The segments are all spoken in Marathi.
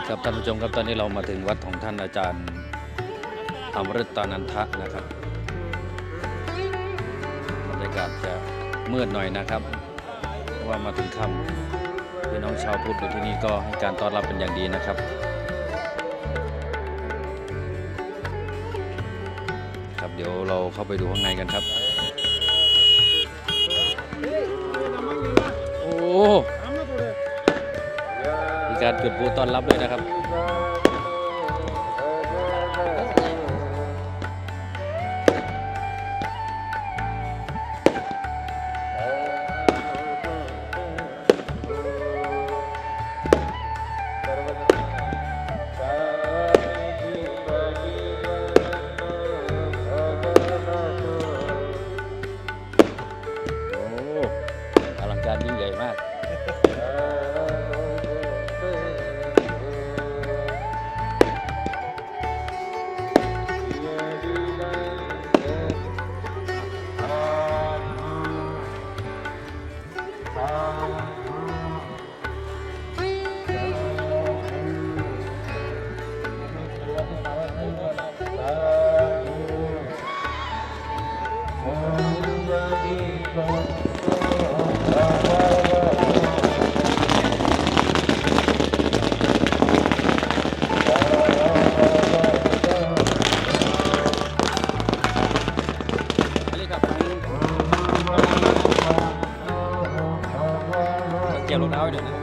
ครับท่านผู้ชมครับตอนนี้เรามาถึงวัดของท่านอาจารย์อมฤตานันทะนะครับบรรยากาศจะมืดหน่อยนะครับเพราะว่ามาถึงค่ำพี่น้องชาวพุทธอยู่ที่นี่ก็ให้การต้อนรับเป็นอย่างดีนะครับครับเดี๋ยวเราเข้าไปดูข้างในกันครับโอ้มีการจุดพลุต้อนรับด้วยนะครับอลังการยิ่งใหญ่มากเกี่ยวรองเท้าเดี๋ยวนะ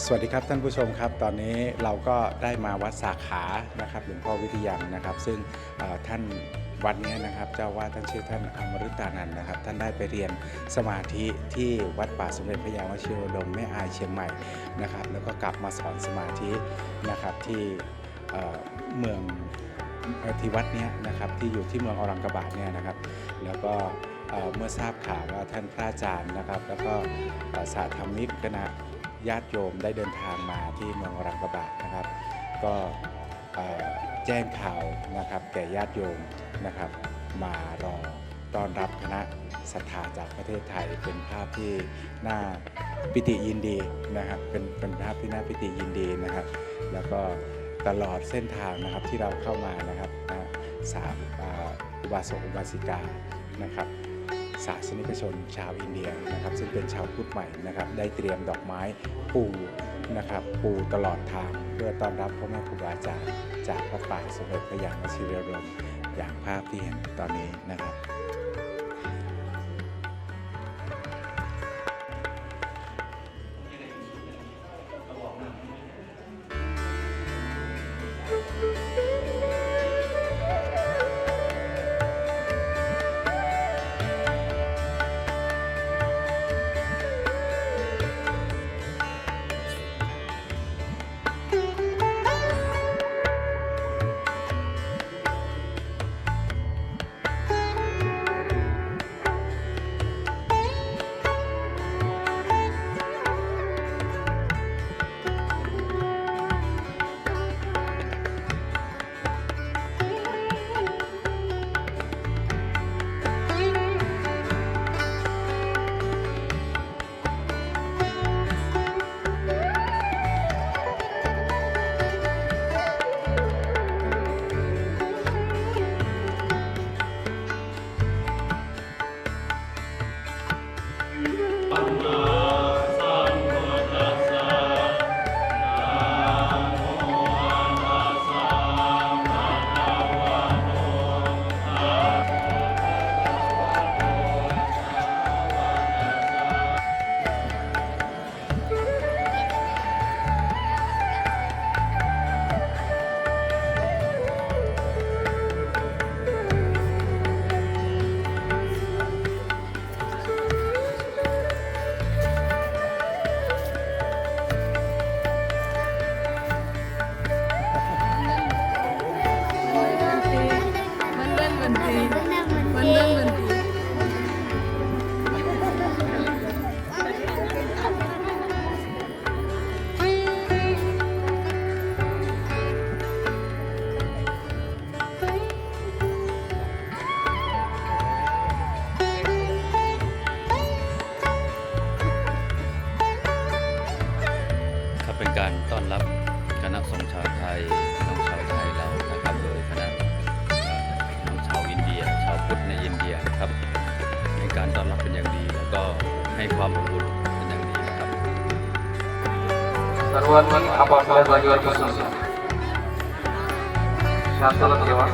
สวัสดีครับท่านผู้ชมครับตอนนี้เราก็ได้มาวัดสาขานะครับหลวงพ่อวิทยังนะครับซึ่งท่านวัดนี้นะครับเจ้าวาดท่านชื่อท่านอมฤตานันท์นะครับท่านได้ไปเรียนสมาธิที่วัดป่าสมเด็จพระยาวชิรดมแม่อายเชียงใหม่นะครับแล้วก็กลับมาสอนสมาธินะครับที่เมือง ที่วัดเนี้ยนะครับที่อยู่ที่เมืองออรังกบาทเนี่ยนะครับ แล้วก็เมื่อทราบข่าวว่าท่านพระอาจารย์นะครับ แล้วก็สาธมิกคณะญาติโยมได้เดินทางมาที่เมืองออรังกบาทนะครับ ก็แจ้งข่าวนะครับแก่ญาติโยมนะครับมารอต้อนรับคณะศรัทธาจากประเทศไทยเป็นภาพที่น่าปิติยินดีนะครับเป็นภาพที่น่าปิติยินดีนะครับ แล้วก็ตลอดเส้นทางนะครับที่เราเข้ามานะครับอุบาสกอุบาสิกานะครับศาสนิกชนชาวอินเดียนะครับซึ่งเป็นชาวพุทธใหม่นะครับได้เตรียมดอกไม้ปูนะครับปูตลอดทางเพื่อต้อนรับพ่อแม่ครูบาอาจารย์จากพระป่าสมเด็จพระยานวชิรดลอย่างภาพที่เห็นตอนนี้นะครับ เป็นการต้อนรับคณะสงฆ์ชาวไทยน้องชาวไทยเรานะครับโดยคณะน้องชาวอินเดียชาวพุทธในอินเดียนะครับในการต้อนรับเป็นอย่างดีแล้วก็ให้ความอบอุ่นเป็นอย่างดีนะครับ सर्वांनी आपापल्या जागेवर बसून घ्या. शांतता ठेवा.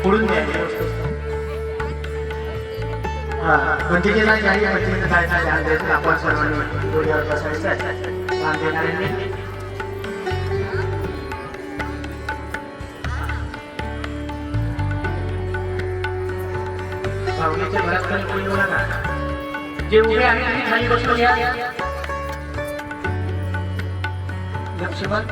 पुढून भंतीजीला ज्याही भंतीचं जायचं ध्यान द्यायचं आपण सर्वांनी डोळ्यावर बसायचं ध्यान देणाऱ्यांनी सावलीच्या घरात काही कोणी येऊ नका. जे उभे आहे त्यांनी खाली बसून या. लक्ष्मण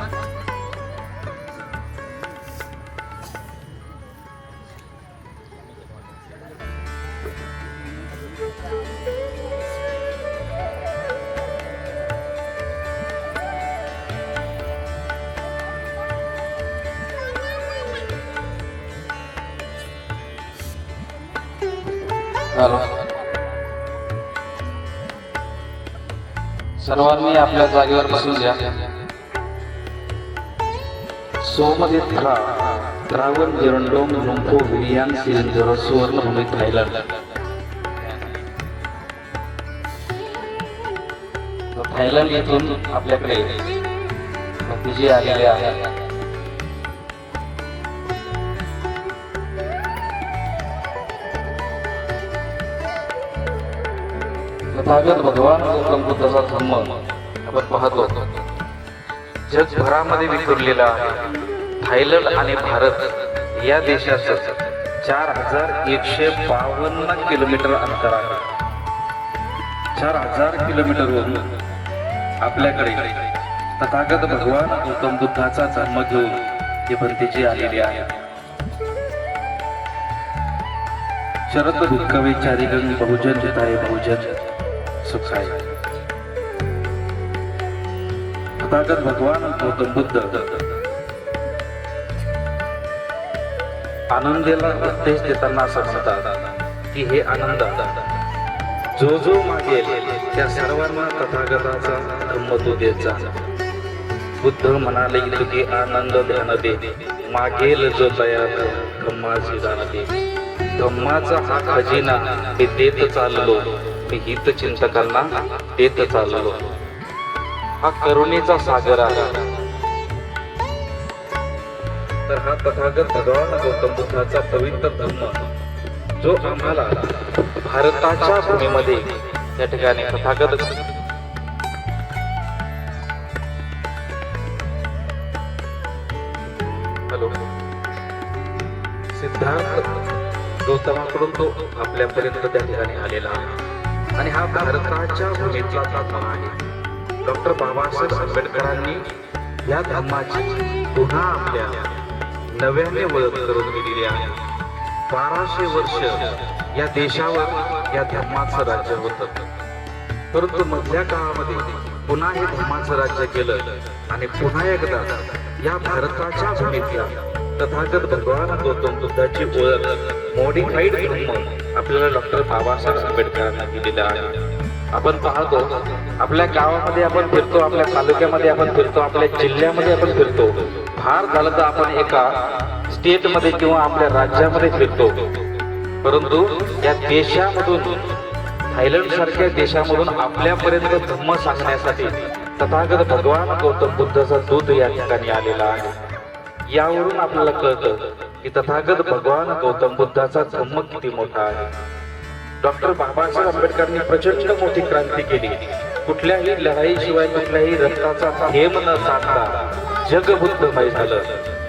सर्वांनी आपल्या जागेवर बसून घ्या. सोमदेत्रा द्रावण गिरंडोम लुंपो विलियन सिलेंडर सुवर्णभूमी थायलंड. थायलंड येथून आपल्याकडे भक्तीजी आलेले आहेत. तथागत भगवान गौतम बुद्धाचा धम्म आपण पाहतो जगभरामध्ये विखुरलेला आहे. थायलंड आणि भारत या देशाचं 4152 किलोमीटर अंतर आहे. 4000 किलोमीटरवरून आपल्याकडे तथागत भगवान गौतम बुद्धाचा जन्म घेऊन ही भंतीची आलेली आहे. शरद भिक्कवे चारिगण बहुजन हिताय बहुजन सुखाय. तथागत भगवान गौतम बुद्ध आनंदाला उपदेश देताना असं म्हणतात की हे आनंद जो जो मागेल त्या सर्वांना तथागताचा धम्म तू देत जा. बुद्ध म्हणाले तुझे आनंद ध्यान दे मागेल जो तयार धम्माची दान दे. धम्माचा हा खजिना मी देत चाललो मी हित चिंतकांना देत चाललो. हा करुणेचा सागर आहे. तर हा तथागत भगवान गौतम बुद्धाचा पवित्र धम्म जो आम्हाला भारताच्या भूमीमध्ये या ठिकाणी तथागत सिद्धार्थ गौतमाकडून तो आपल्यापर्यंत त्या ठिकाणी आलेला आहे आणि हा भारताच्या भूमीतला धम्म आहे. डॉक्टर बाबासाहेब आंबेडकरांनी या धम्माची पुन्हा आपल्या नव्याने ओळख करून दिलेली आहे. 1200 वर्ष या देशावर या धर्माचं राज्य होतं, परंतु मधल्या काळामध्ये पुन्हा हे धर्माचं राज्य केलं आणि पुन्हा एकदा या भारताच्या भूमीतल्या तथागत भगवान गौतम बुद्धाची ओळख मॉडिफाईड धर्म आपल्याला डॉक्टर बाबासाहेब आंबेडकरांना दिलेला आहे. आपण पाहतो आपल्या गावामध्ये आपण फिरतो, आपल्या तालुक्यामध्ये आपण फिरतो, आपल्या जिल्ह्यामध्ये आपण फिरतो. फार झालं तर आपण एका स्टेटमध्ये किंवा आपल्या राज्यामध्ये फिरतो, परंतु या देशामधून थायलंड सारख्या देशामधून आपल्यापर्यंत धम्म सांगण्यासाठी तथागत भगवान गौतम बुद्धाचा दूत या ठिकाणी आलेला आहे. यावरून आपल्याला कळतं की तथागत भगवान गौतम बुद्धाचा धम्म किती मोठा आहे. डॉक्टर बाबासाहेब आंबेडकरांनी प्रचंड मोठी क्रांती केली. कुठल्याही लढाईशिवाय कुठल्याही रक्ताचा थेंब न सांडता जग बुद्धमय झालं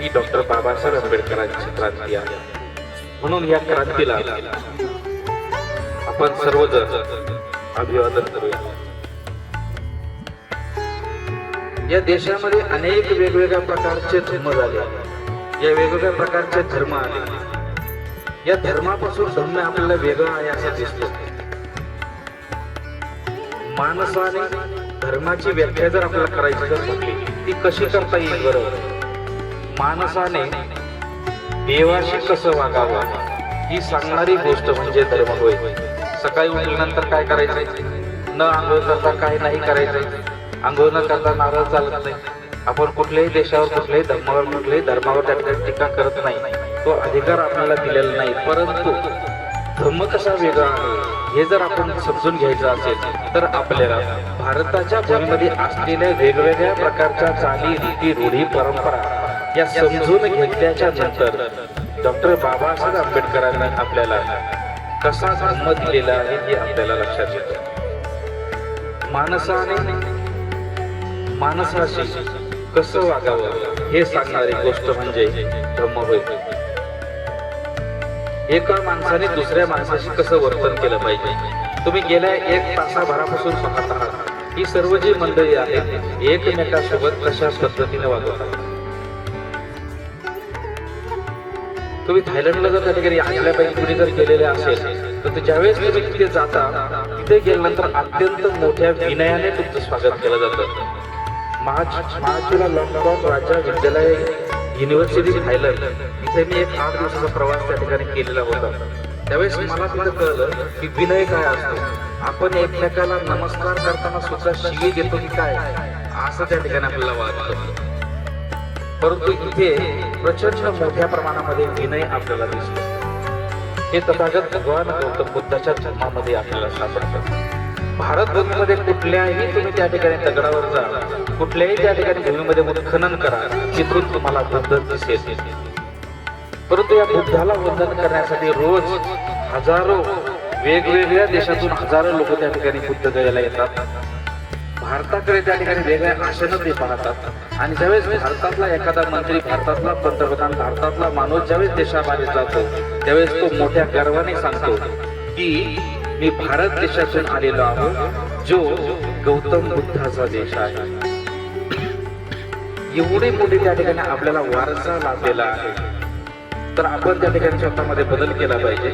ही डॉक्टर बाबासाहेब आंबेडकरांची क्रांती आहे. म्हणून या क्रांतीला आपण सर्वजण अभिवादन करूया. या देशामध्ये अनेक वेगवेगळ्या प्रकारचे धर्म झाले, या वेगवेगळ्या प्रकारचे धर्म आले. या धर्मापासून धर्म आपल्याला वेगळा आहे असं दिसतो. माणसाने धर्माची व्याख्या जर आपल्याला करायची जर म्हटली ती कशी करता येईल बरोबर. माणसाने देवाशी कसं वागावं ही सांगणारी गोष्ट म्हणजे धर्म होय. सकाळी उठल्यानंतर काय करायचं, न आंघोळ करता काय नाही करायचं, आंघोळ न करता नारळ चालत नाही. आपण कुठल्याही देशावर कुठल्याही धर्मावर त्या ठिकाणी टीका करत नाही, तो अधिकार आपल्याला दिलेला नाही. परंतु धर्म कसा वेगळा आहे हे जर आपण समजून घ्यायचं असेल तर आपल्याला भारताच्या भूमीमध्ये असलेल्या वेगवेगळ्या प्रकारच्या चाली रीती रूढी परंपरा या समजून घेतल्याच्या नंतर डॉक्टर बाबासाहेब आंबेडकरांनी आपल्याला कसा धर्म दिलेला आहे हे आपल्याला लक्षात येतं. माणसाशी कसं वागावं हे सांगणारी गोष्ट म्हणजे धम्म होय. एका माणसाने दुसऱ्या माणसाशी कसं वर्तन केलं पाहिजे. तुम्ही गेल्या 1 तासाभरापासून पाहत आहात ही सर्व जी मंडळी आहेत एकमेकांसोबत कशा पद्धतीने वागत आहेत. तुम्ही थायलंडला जर त्या ठिकाणी आपल्यापैकी कुणी जर गेलेले असेल तर ज्यावेळेस तुम्ही तिथे जाता तिथे गेल्यानंतर अत्यंत मोठ्या विनयाने तुमचं स्वागत केलं जातं. महाचुला लॉकडाऊन राजा विद्यालय युनिव्हर्सिटी थायलंड इथे मी एक 8 दिवसाचा प्रवास त्या ठिकाणी केलेला होता. त्यावेळेस मला तिथं कळलं की विनय काय असतो. आपण एकमेकाला नमस्कार करताना सुद्धा शिवी देतो की काय असं त्या ठिकाणी आपल्याला वाटतं. परंतु इथे प्रचंड मोठ्या प्रमाणामध्ये विनय आपल्याला दिसतो. हे तथागत भगवान गौतम बुद्धाच्या धर्मामध्ये आपल्याला सापडतं. भारत भूमीमध्ये कुठल्याही तुम्ही त्या ठिकाणी दगडावर जा, कुठल्याही त्या ठिकाणी भूमीमध्ये उत्खनन करा, तिथून तुम्हाला बुद्ध दिसेल. परंतु या बुद्धाला वंदन करण्यासाठी रोज हजारो वेगवेगळ्या देशातून हजारो लोक त्या ठिकाणी बुद्धगयाला येतात. भारताकडे त्या ठिकाणी वेगळ्या आशेनं ते पाहतात. आणि ज्यावेळेस भारतातला एखादा मंत्री, भारतातला पंतप्रधान, भारतातला माणूस ज्यावेळेस देशाबाहेर जातो त्यावेळेस तो मोठ्या गर्वाने सांगतो की मी भारत देशातून आलेलो आहोत, जो गौतम बुद्धाचा देश आहे. एवढे मोठे त्या ठिकाणी आपल्याला वारसा लाभलेला आहे. तर आपण त्या ठिकाणी स्वतःमध्ये बदल केला पाहिजे.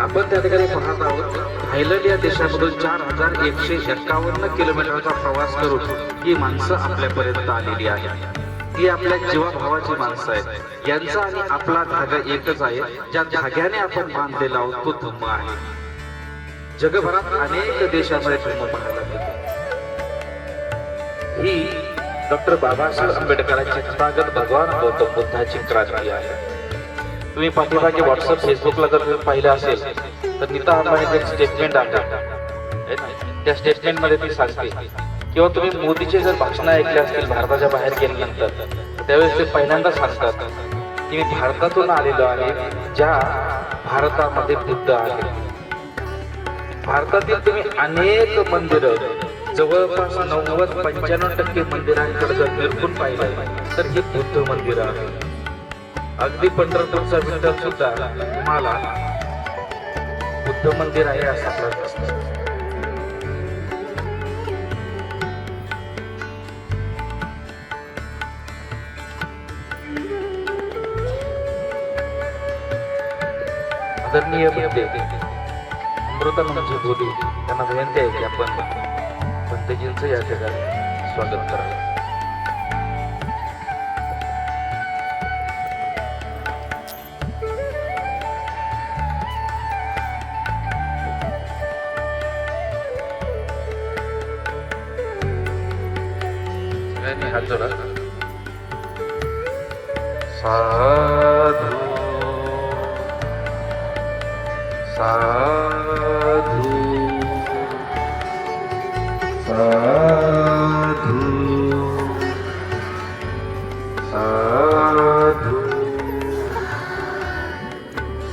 आपण त्या ठिकाणी पाहत आहोत थायलंड या देशामधून 4151 किलोमीटरचा प्रवास करून ही माणसं आपल्यापर्यंत आलेली आहेत. ही आपल्या जीवाभावाची माणसं आहेत. यांचा आणि आपला धागा एकच आहे. ज्या धाग्याने आपण बांधलेला आहोत तो धम्म आहे. जगभरात अनेक देशांमध्ये धम्म पाहायला मिळतो. ही डॉक्टर बाबासाहेब आंबेडकरांची तथागत भगवान गौतम बुद्धाची क्रांती आहे. तुम्ही पाठीमागे व्हॉट्सअप फेसबुकला जर तुम्ही पाहिलं असेल तर नीता अंबानीचं एक स्टेटमेंट आहे. त्या स्टेटमेंटमध्ये ती सांगते किंवा तुम्ही मोदीचे जर भाषणं ऐकले असतील भारताच्या बाहेर गेल्यानंतर त्यावेळेस ते पहिल्यांदा सांगतात की मी भारतातून आलेलो आहे, ज्या भारतामध्ये बुद्ध आहे. भारतातील तुम्ही अनेक मंदिरं, जवळपास 90-95% मंदिरांकडे जर निरखून पाहिलं तर हे बुद्ध मंदिर आहे. अगदी पंढरपूरचा विठ्ठल सुद्धा तुम्हाला बुद्ध मंदिर आहे असं आपल्याला दिसतं. आदरणीय बंधे अमृतानंदजी बोली त्यांना विनंती आहे की आपण पंतजींचं या ठिकाणी स्वागत करावं. सगळ्यांनी हात जोडा. साधू साधू साधू साधू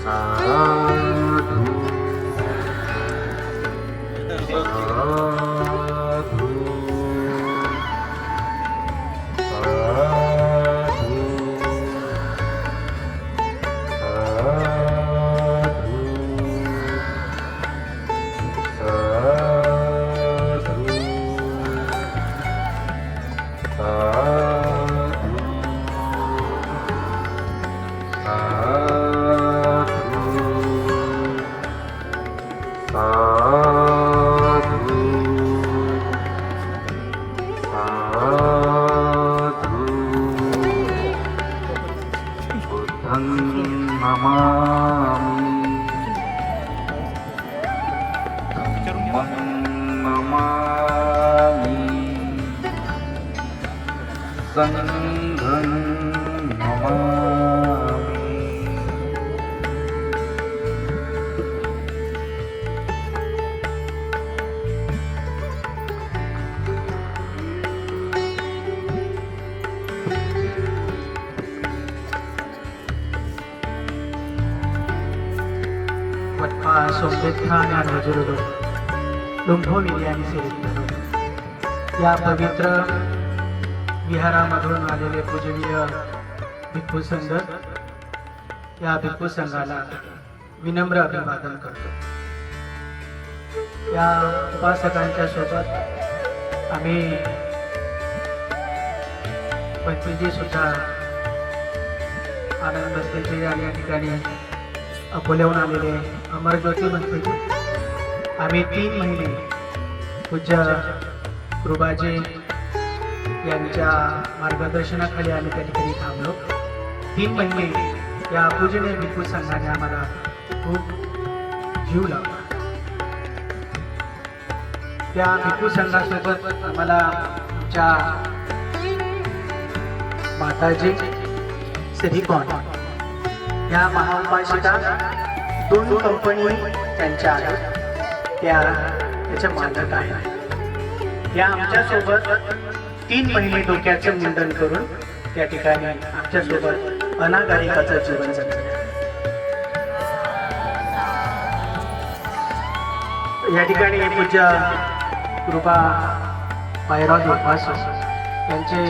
साधू संघं नमामि. वट्पा सोमदेत्थान वजुरुदो लुंभो विद्यानी सेवित. या पवित्र विहारामधून आलेले पूजनीय भिक्खू संघ, या भिक्खू संघाला विनम्र अभिवादन करतो. या उपासकांच्या सोबत आम्ही पंचजी सुद्धा आनंद भक्तीजी आणि या ठिकाणी अकोल्याहून आलेले अमरज्योती भक्तीजी, आम्ही 3 महिने पूज्य कृपाजी यांच्या मार्गदर्शनाखाली आम्ही त्या ठिकाणी थांबलो. 3 महिने या पूजनीय भिक्खू संघाने आम्हाला खूप जीव लावला. त्या भिक्खू संघासोबत आम्हाला आमच्या माताजी सिलिकॉन या महाउपासिका 2 कंपनी त्यांच्या आहेत, त्याच्या मालक आहेत. या आमच्यासोबत 3 महिने डोक्याचं मुंडन करून त्या ठिकाणी आमच्यासोबत अनागारिकाचं जीवन जगले. या ठिकाणी पूज्य कृपा पायराव देवपास यांचे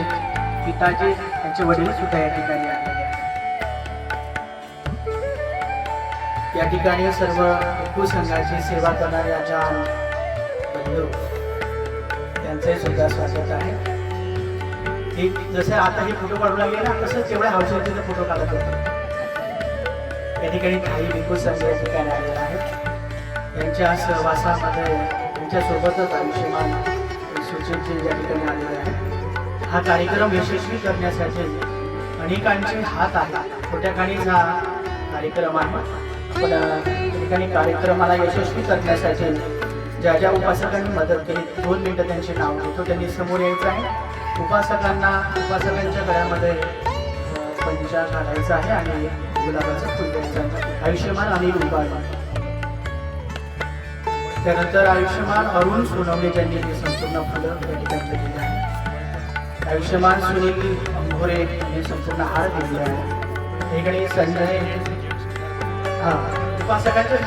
पिताजी यांचे वडील सुद्धा या ठिकाणी आलेले आहेत. या ठिकाणी सर्व एकू संघाची सेवा करणारे आचार्य बंधू त्यांचे सुद्धा स्वागत आहे. एक जसं आता हे फोटो काढू लागले ना तसंच एवढ्या हौसेने फोटो काढत होतो. या ठिकाणी काही भिक्खू संघ या ठिकाणी आलेला आहे. यांच्या सहवासामध्ये त्यांच्यासोबतच आयुष्यमान सुचितजी या ठिकाणी आलेले आहेत. हा कार्यक्रम यशस्वी करण्यासाठी अनेकांचे हात आहेत. छोट्या खाणीचा कार्यक्रम आहे पण या ठिकाणी कार्यक्रमाला यशस्वी करण्यासाठी ज्या ज्या उपासकांनी मदत केली 2 मिनिटं त्यांचे नाव घेतो. त्यांनी समोर यायचं आहे. उपासकांच्या गळ्यामध्ये पंचा घालायचा आहे आणि गुलाबाचं फुल द्यायचं आहे. आयुष्यमान अनिल उपाय. त्यानंतर आयुष्यमान अरुण सोनवणे ज्यांनी हे संपूर्ण फुलं या ठिकाणी दिलेली आहे. आयुष्यमान सुनील अंभोरे यांनी संपूर्ण हार दिलेले आहे. ठिकाणी संजय उपासकांच्या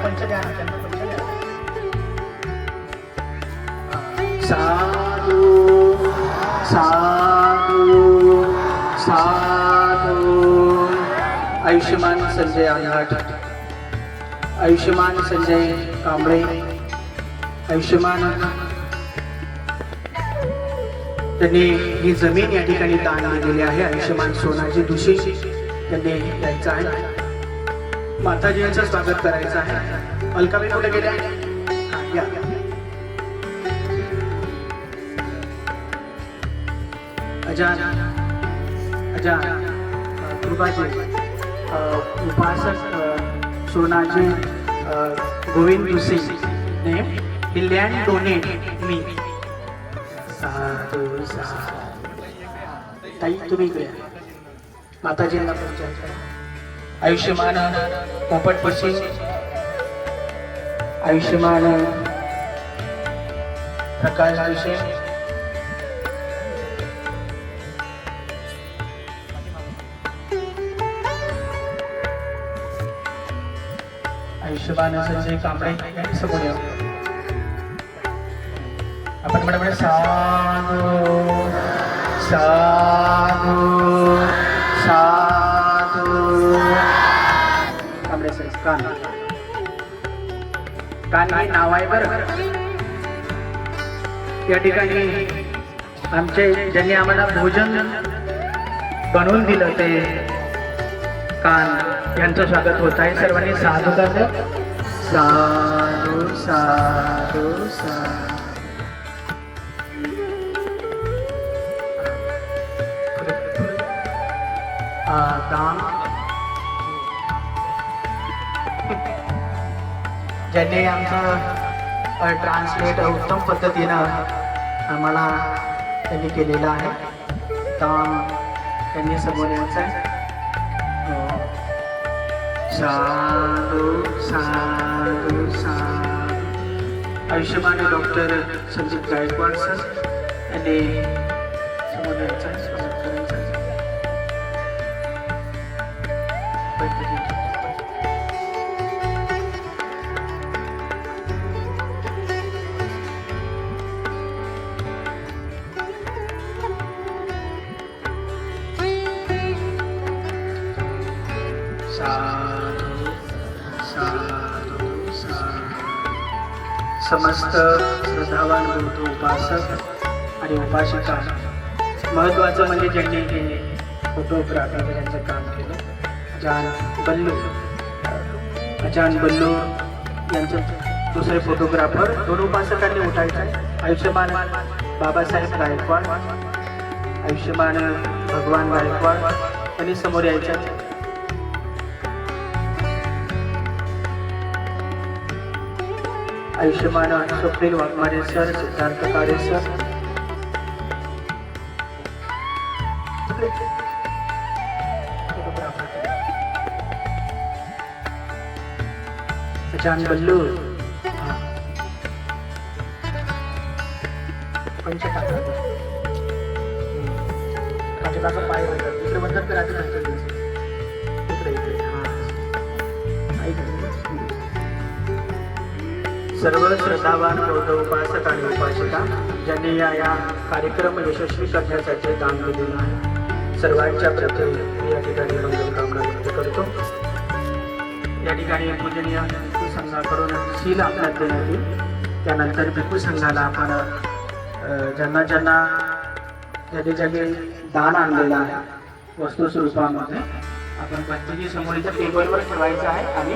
पंच द्या त्यांना पंच द्या. साधू साधू साधू. आयुष्यमान संजय आंघाट, आयुष्यमान संजय कांबळे, आयुष्यमान त्यांनी ही जमीन या ठिकाणी दान दिलेली आहे. आयुष्यमान सोनाजी दुशी त्यांनी यायचं आहे. माताजी यांचं स्वागत करायचं आहे. अलकाबाई कुठे गेल्या? या. अजान कृपाजी उपासक सोनाजी गोविंद दुसी ने लँड डोनेट मी. साधू साधू. ताई तुम्ही इकडे माताजींना पंचायत. आयुष्यमान पोपट पशी, आयुष्यमान प्रकाश विषय, आयुष्यमान संजय कांबळे यांनी समोर यावं. आपण म्हणा साधू साधू साधू. कांबळे साहेब कान कान हे नाव आहे बरं. या ठिकाणी आमचे ज्यांनी आम्हाला भोजन बनवून दिलं ते कान यांचं स्वागत होत आहे. सर्वांनी साधू करतात. साधू साधू साधू. दान ज्यांनी आमचं ट्रान्सलेट उत्तम पद्धतीनं आम्हाला त्यांनी केलेलं आहे. दान त्यांनी समोर यायचं आहे. साधू साधू साधू. आयुष्यमान डॉक्टर संजीत गायकवाड सर यांनी समोर यायचं आहे. स्वागत करायचं आहे. समस्त श्रद्धावान बौद्ध उपासक आणि उपासिका. महत्त्वाचं म्हणजे ज्यांनी हे फोटोग्राफी यांचं काम केलं अजान बल्लू यांचं दुसरे फोटोग्राफर. 2 उपासकांनी उठायचं. आयुष्यमान बाबासाहेब गायकवाड, आयुष्यमान भगवान गायकवाड यांनी समोर यायचं. आयुष्यमान स्वप्नील वाघमारे सर, सिद्धार्थ काळे सर, अजान बल्लू पंचकाचा पाय इकडे बंद करा. इकडे इकडे. सर्व श्रद्धावान बौद्ध उपासक आणि उपासिका ज्यांनी या कार्यक्रम यशस्वी करण्यासाठी दान दिलेलं आहे सर्वांच्या प्रति मी या ठिकाणी मंगलकामना व्यक्त करतो. या ठिकाणी पूजनीय भिक्खू संघाकडून शील आपल्यात देण्यात येईल. त्यानंतर भिक्खू संघाला आपण ज्यांना ज्यांना ज्याने दान आणलेलं आहे वस्तू स्वरूपामध्ये आपण प्रत्येकी समोरच्या टेबलवर ठेवायचं आहे आणि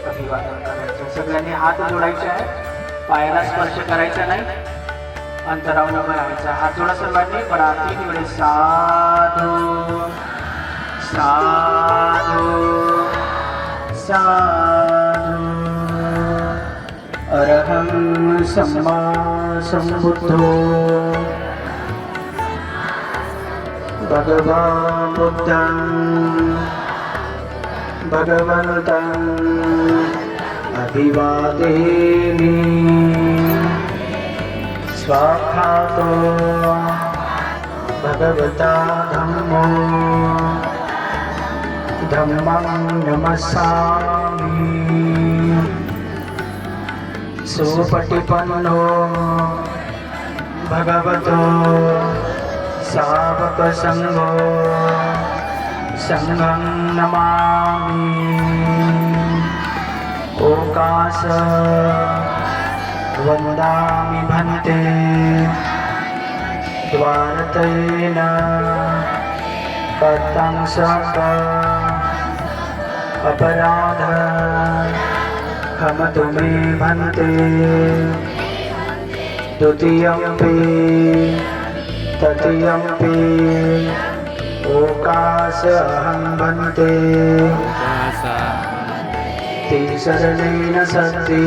अभिवादन करायचं. सगळ्यांनी हात जोडायचे आहे, पायाला स्पर्श करायचा नाही, अंतरावर उभं राहायचं. हात जोडा सर्वांनी, पण 3 वेळेस साधू साधू साधू अरहं सम्मा सम्बुद्धो भगवान् बुद्धं भगवन्तं अभिवादेमि. स्वाखातो भगवता धम्मो धम्मं नमस्सामि. सुपटिपन्नो भगवतो सावक संघो संघं नमामि. ओकास वन्दामि भन्ते द्वारतेन कर्तं सक अपराध क्षमतु मे भन्ते. द्वितीयम्पि तृतीयम्पि ओकास अहं भन्ते. तिसरणेन सति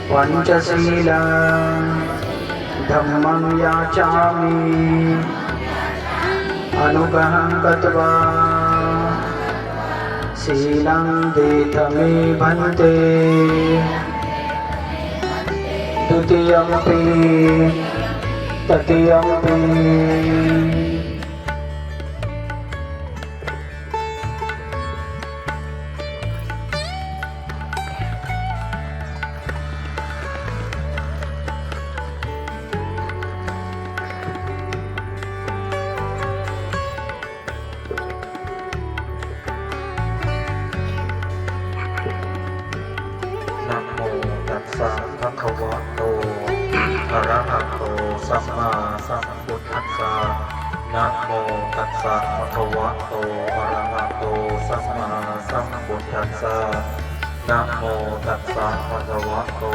पञ्चशीलं धम्मं याचामि. अनुगहं गत्वा शीलं देथ मे भन्ते. द्वितीयम्पि तृतीयम्पि नमो तस्सा भगवतो अरहतो सम्मा सम्बुद्धस्सा. नमो तस्सा भगवतो अरहतो सम्मा सम्बुद्धस्सा. नमो तस्सा भगवतो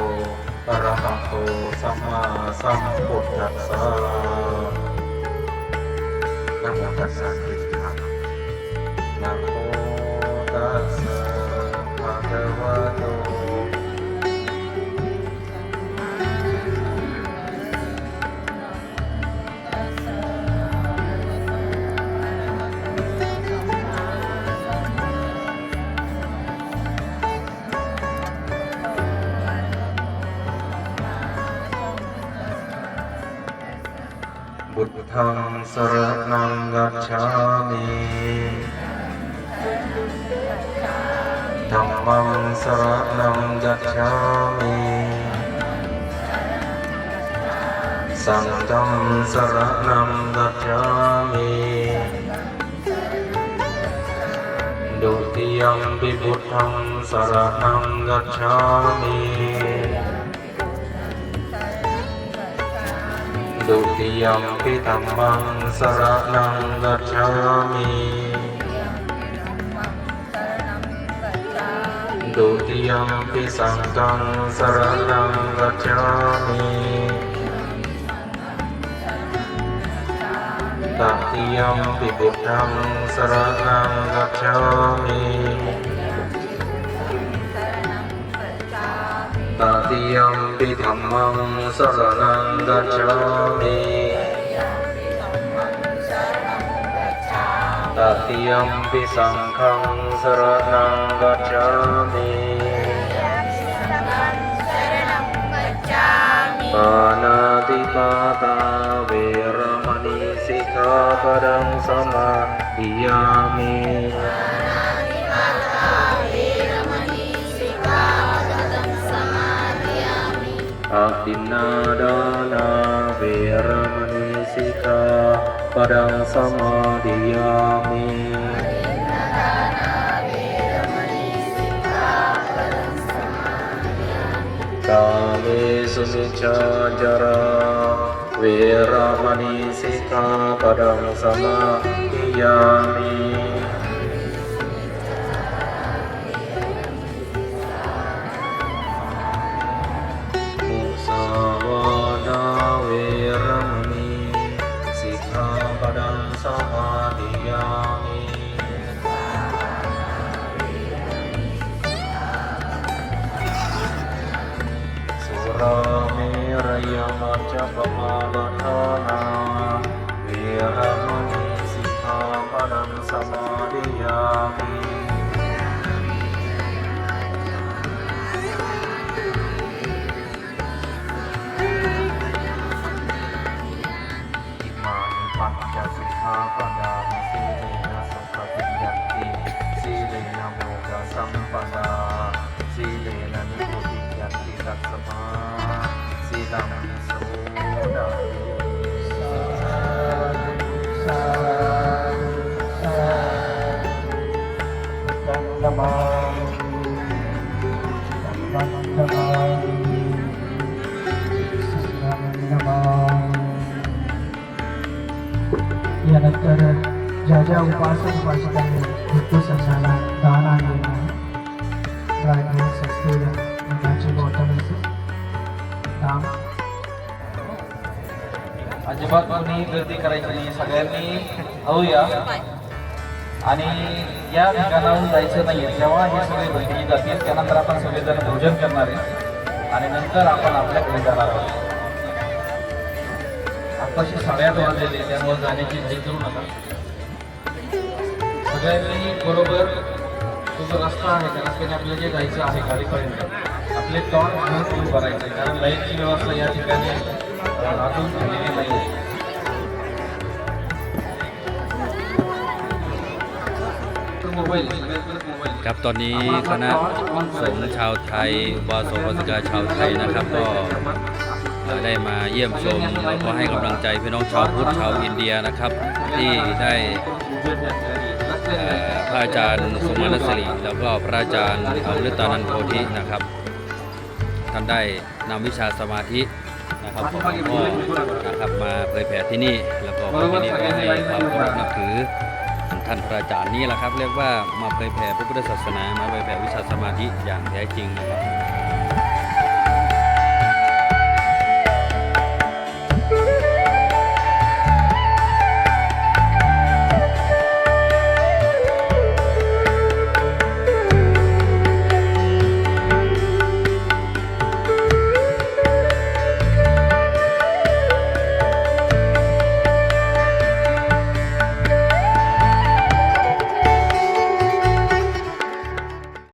अरहतो सम्मा सम्बुद्धस्सा. नमो तस्सा नमो तस्सा भगवतो बुद्धं शरणं गच्छामि. धम्मं शरणं गच्छामि. संघं शरणं गच्छामि. द्वितीयम्पि बुद्धं शरणं गच्छामि. द्वितीयम्पि धम्मं शरणं गच्छामि. द्वितीयम्पि संघं शरणं गच्छामि. तृतीयम्पि बुद्धं शरणं गच्छामि. तृतीयम्पि धम्मं शरणं गच्छामि. तृतीयम्पि संघं शरणं गच्छामि. पानातिपाता वेरमणि सिक्खापदं समादियामि. อะตินนาดานาเวรมณีสิกขาปดังสมาธิยามิกาเมสุมิจฉาจาราเวรมณีสิกขาปดังสมาธิยามิ มุสาวาทาเวรมณีสิกขาปดังสมาธิยามิสุราเมรยมัจจปมาลทานาเวรมณีสิกขาปดังสมาธิยามิ อิมานิปัญจสิกขาปดามิสีเลนะสุขติยันติสีเลนะโมกขสัมปดาสีเลนะนิพุติยันติตัสมาสีลังโสดามิ สาสาสังฆมาสังฆมาสังฆมาयानंतर ज्या ज्या उपासक उपासिकांनी भरपूर संघाला दान आणलेलं आहे ड्रायफ्रुट्स असतील दुधाची बॉटल असेल दाम अजिबात कोणी गर्दी करायची नाही सगळ्यांनी हवूया आणि या ठिकाणाहून जायचं नाहीये जेव्हा हे सगळे भेटली जातील त्यानंतर आपण सगळेजण भोजन करणार आहे आणि नंतर आपण आपल्या घरी जाणार आहोत आताशी 8:30 वाजलेले त्यामुळे जाण्याची घाई करू नका सगळ्यांनी बरोबर तो जो रस्ता आहे त्या रस्त्याने आपल्याला जे जायचं आहे गाडीपर्यंत आपले टॉर्च घेऊन उभं राहायचं कारण लाईटची व्यवस्था या ठिकाणी अजून झालेली नाही आहे मोबाईल मोबाईल ครับตอนนี้คณะสงฆ์ชาวไทยอุบาสกอุบาสิกาชาวไทยนะครับก็ได้มาเยี่ยมชมแล้วก็ให้กำลังใจพี่น้องชาวพุทธชาวอินเดียนะครับที่ได้พระอาจารย์สุมาณสิริแล้วก็พระอาจารย์อมฤตานันท์โพธินะครับท่านได้นำวิชาสมาธินะครับของหลวงพ่อนะครับมาเผยแผ่ที่นี่แล้วก็ที่นี่ก็ให้ความเคารพนับถือท่านพระอาจารย์นี้แหละครับเรียกว่ามาเผยแผ่พระพุทธศาสนามาเผยแผ่วิชาสมาธิอย่างแท้จริงนะครับ